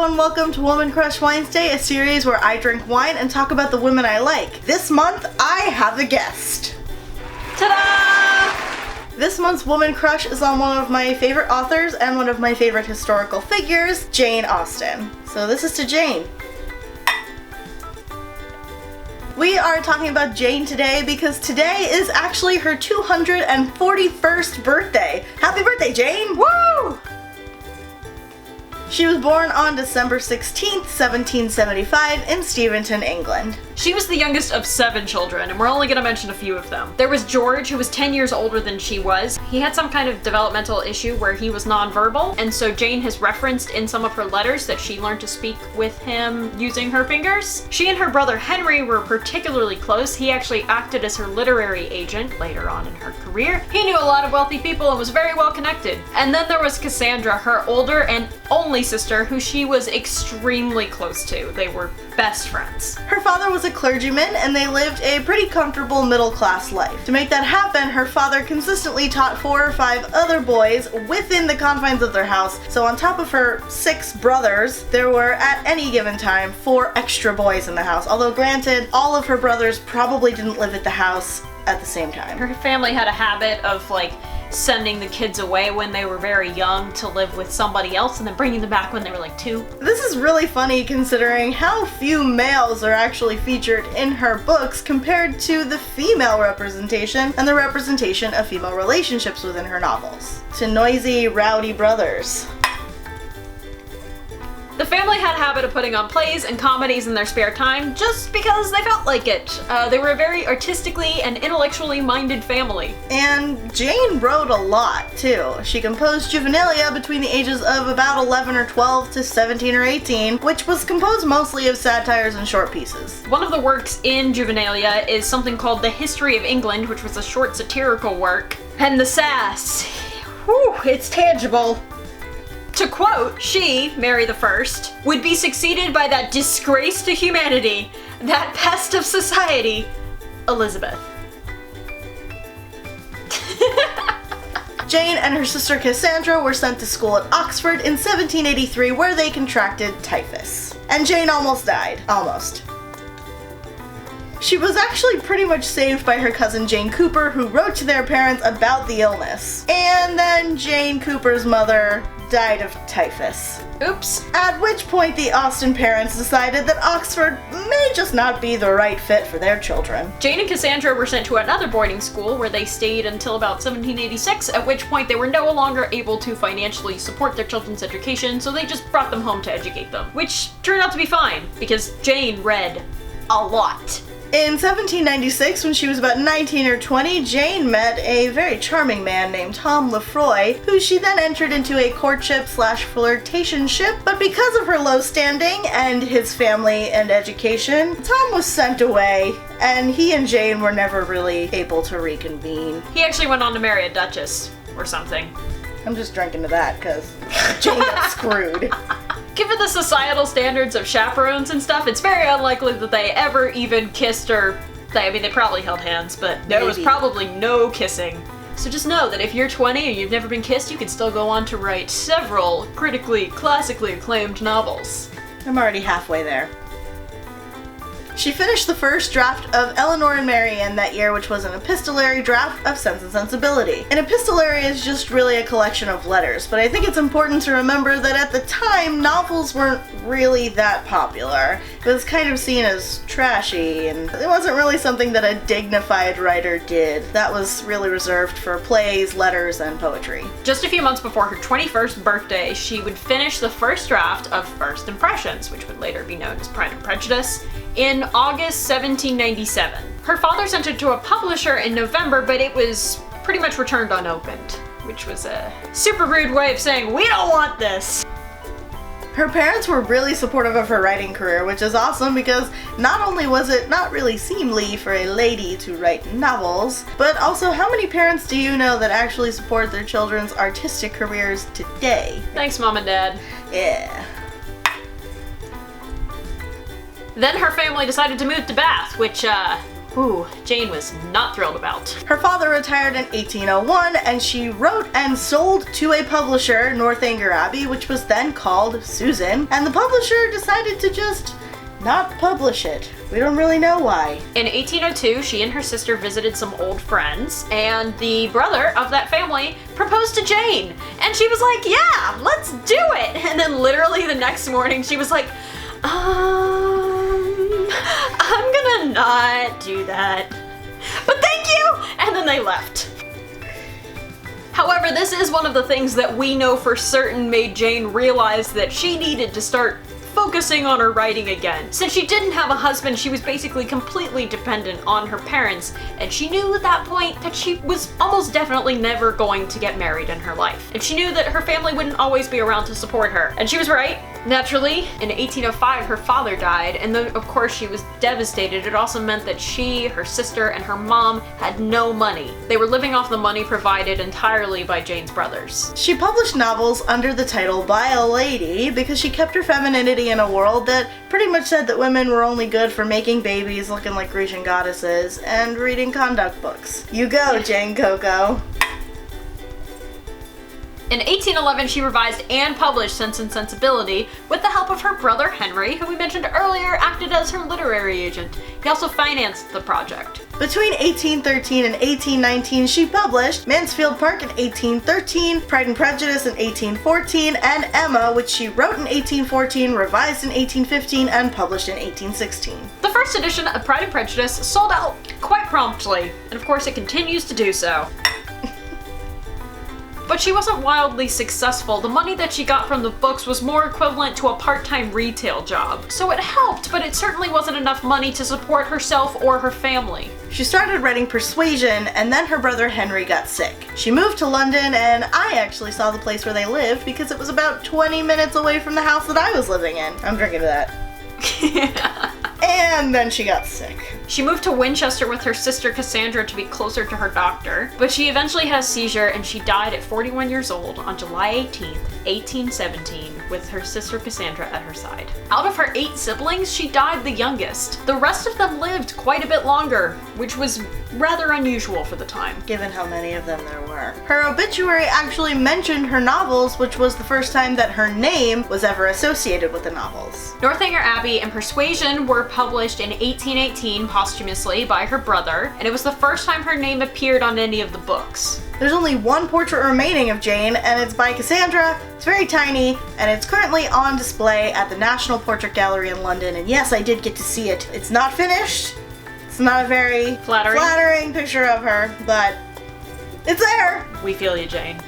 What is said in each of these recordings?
everyone, welcome to Women Crush Winesday, a series where I drink wine and talk about the women I like. This month, I have a guest. Ta-da! This month's Woman Crush is on one of my favorite authors and one of my favorite historical figures, Jane Austen. So this is to Jane. We are talking about Jane today because today is actually her 241st birthday. Happy birthday, Jane! Woo! She was born on December 16th, 1775 in Steventon, England. She was the youngest of 7 children, and we're only going to mention a few of them. There was George, who was 10 years older than she was. He had some kind of developmental issue where he was nonverbal, and so Jane has referenced in some of her letters that she learned to speak with him using her fingers. She and her brother Henry were particularly close. He actually acted as her literary agent later on in her career. He knew a lot of wealthy people and was very well connected. And then there was Cassandra, her older and only sister, who she was extremely close to. They were best friends. Her father was a clergyman and they lived a pretty comfortable middle-class life. To make that happen, her father consistently taught 4 or 5 other boys within the confines of their house. So on top of her 6 brothers, there were at any given time 4 extra boys in the house. Although granted, all of her brothers probably didn't live at the house at the same time. Her family had a habit of sending the kids away when they were very young to live with somebody else and then bringing them back when they were 2. This is really funny considering how few males are actually featured in her books compared to the female representation and the representation of female relationships within her novels. To noisy, rowdy brothers. The family had a habit of putting on plays and comedies in their spare time just because they felt like it. They were a very artistically and intellectually minded family. And Jane wrote a lot, too. She composed Juvenilia between the ages of about 11 or 12 to 17 or 18, which was composed mostly of satires and short pieces. One of the works in Juvenilia is something called The History of England, which was a short satirical work. And the sass, whew, it's tangible. To quote, she, Mary I, would be succeeded by that disgrace to humanity, that pest of society, Elizabeth. Jane and her sister Cassandra were sent to school at Oxford in 1783 where they contracted typhus. And Jane almost died. Almost. She was actually pretty much saved by her cousin Jane Cooper, who wrote to their parents about the illness. And then Jane Cooper's mother died of typhus. Oops. At which point the Austen parents decided that Oxford may just not be the right fit for their children. Jane and Cassandra were sent to another boarding school where they stayed until about 1786, at which point they were no longer able to financially support their children's education, so they just brought them home to educate them. Which turned out to be fine, because Jane read a lot. In 1796, when she was about 19 or 20, Jane met a very charming man named Tom Lefroy, who she then entered into a courtship/flirtationship, but because of her low standing and his family and education, Tom was sent away, and he and Jane were never really able to reconvene. He actually went on to marry a duchess, or something. I'm just drinking to that, because Jane got screwed. Given the societal standards of chaperones and stuff, it's very unlikely that they ever even kissed or... they probably held hands, but there was probably no kissing. So just know that if you're 20 and you've never been kissed, you can still go on to write several critically, classically acclaimed novels. I'm already halfway there. She finished the first draft of Eleanor and Marianne that year, which was an epistolary draft of Sense and Sensibility. An epistolary is just really a collection of letters, but I think it's important to remember that at the time, novels weren't really that popular. It was kind of seen as trashy, and it wasn't really something that a dignified writer did. That was really reserved for plays, letters, and poetry. Just a few months before her 21st birthday, she would finish the first draft of First Impressions, which would later be known as Pride and Prejudice, in August 1797. Her father sent it to a publisher in November, but it was pretty much returned unopened, which was a super rude way of saying, we don't want this. Her parents were really supportive of her writing career, which is awesome because not only was it not really seemly for a lady to write novels, but also how many parents do you know that actually support their children's artistic careers today? Thanks, Mom and Dad. Yeah. Then her family decided to move to Bath, which, whew, Jane was not thrilled about. Her father retired in 1801, and she wrote and sold to a publisher, Northanger Abbey, which was then called Susan, and the publisher decided to just not publish it. We don't really know why. In 1802, she and her sister visited some old friends, and the brother of that family proposed to Jane. And she was like, yeah, let's do it! And then literally the next morning, she was like, I'm gonna not do that. But thank you! And then they left. However, this is one of the things that we know for certain made Jane realize that she needed to start focusing on her writing again. Since she didn't have a husband, she was basically completely dependent on her parents, and she knew at that point that she was almost definitely never going to get married in her life. And she knew that her family wouldn't always be around to support her. And she was right. Naturally, in 1805, her father died, and though of course she was devastated, it also meant that she, her sister, and her mom had no money. They were living off the money provided entirely by Jane's brothers. She published novels under the title By a Lady because she kept her femininity in a world that pretty much said that women were only good for making babies looking like Grecian goddesses and reading conduct books. You go, Jane Coco. In 1811, she revised and published Sense and Sensibility with the help of her brother Henry, who we mentioned earlier acted as her literary agent. He also financed the project. Between 1813 and 1819, she published Mansfield Park in 1813, Pride and Prejudice in 1814, and Emma, which she wrote in 1814, revised in 1815, and published in 1816. The first edition of Pride and Prejudice sold out quite promptly, and of course it continues to do so. But she wasn't wildly successful. The money that she got from the books was more equivalent to a part-time retail job. So it helped, but it certainly wasn't enough money to support herself or her family. She started writing Persuasion, and then her brother Henry got sick. She moved to London, and I actually saw the place where they lived because it was about 20 minutes away from the house that I was living in. I'm drinking to that. And then she got sick. She moved to Winchester with her sister Cassandra to be closer to her doctor, but she eventually had a seizure and she died at 41 years old on July 18th, 1817, with her sister Cassandra at her side. Out of her 8 siblings, she died the youngest. The rest of them lived quite a bit longer, which was rather unusual for the time, given how many of them there were. Her obituary actually mentioned her novels, which was the first time that her name was ever associated with the novels. Northanger Abbey and Persuasion were published in 1818 posthumously by her brother, and it was the first time her name appeared on any of the books. There's only one portrait remaining of Jane, and it's by Cassandra. It's very tiny, and it's currently on display at the National Portrait Gallery in London, and yes, I did get to see it. It's not finished. It's not a very flattering picture of her, but it's there. We feel you, Jane.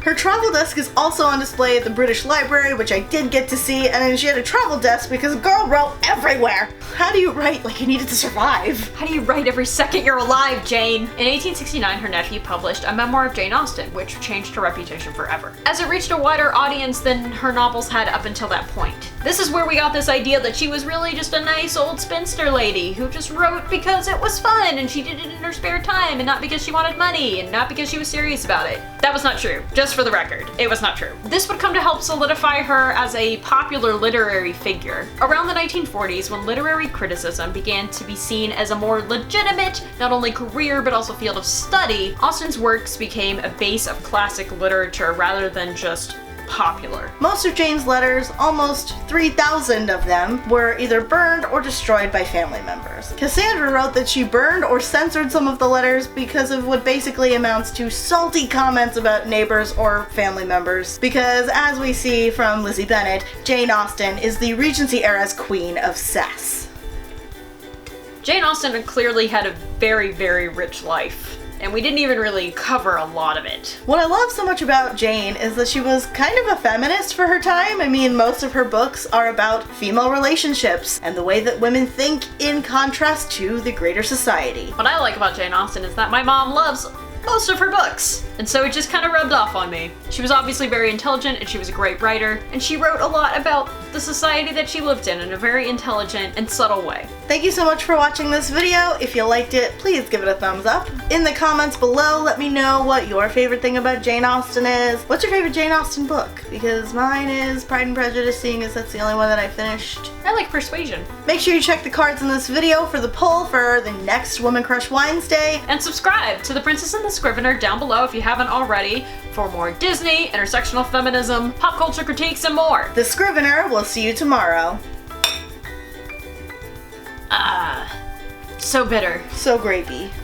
Her travel desk is also on display at the British Library, which I did get to see, and then she had a travel desk because the girl wrote everywhere. How do you write like you needed to survive? How do you write every second you're alive, Jane? In 1869, her nephew published a memoir of Jane Austen, which changed her reputation forever, as it reached a wider audience than her novels had up until that point. This is where we got this idea that she was really just a nice old spinster lady who just wrote because it was fun and she did it in her spare time and not because she wanted money and not because she was serious about it. That was not true. Just for the record, it was not true. This would come to help solidify her as a popular literary figure. Around the 1940s, when literary criticism began to be seen as a more legitimate, not only career but also field of study, Austen's works became a base of classic literature rather than just popular. Most of Jane's letters, almost 3,000 of them, were either burned or destroyed by family members. Cassandra wrote that she burned or censored some of the letters because of what basically amounts to salty comments about neighbors or family members, because as we see from Lizzie Bennet, Jane Austen is the Regency era's queen of sass. Jane Austen clearly had a very, very rich life, and we didn't even really cover a lot of it. What I love so much about Jane is that she was kind of a feminist for her time. I mean, most of her books are about female relationships and the way that women think in contrast to the greater society. What I like about Jane Austen is that my mom loves most of her books, and so it just kind of rubbed off on me. She was obviously very intelligent and she was a great writer, and she wrote a lot about the society that she lived in a very intelligent and subtle way. Thank you so much for watching this video. If you liked it, please give it a thumbs up. In the comments below, let me know what your favorite thing about Jane Austen is. What's your favorite Jane Austen book? Because mine is Pride and Prejudice, seeing as that's the only one that I finished. I like Persuasion. Make sure you check the cards in this video for the poll for the next Women Crush Winesday. And subscribe to The Princess and the Scrivener down below if you haven't already for more Disney, intersectional feminism, pop culture critiques, and more. The Scrivener will see you tomorrow. So bitter. So grapey.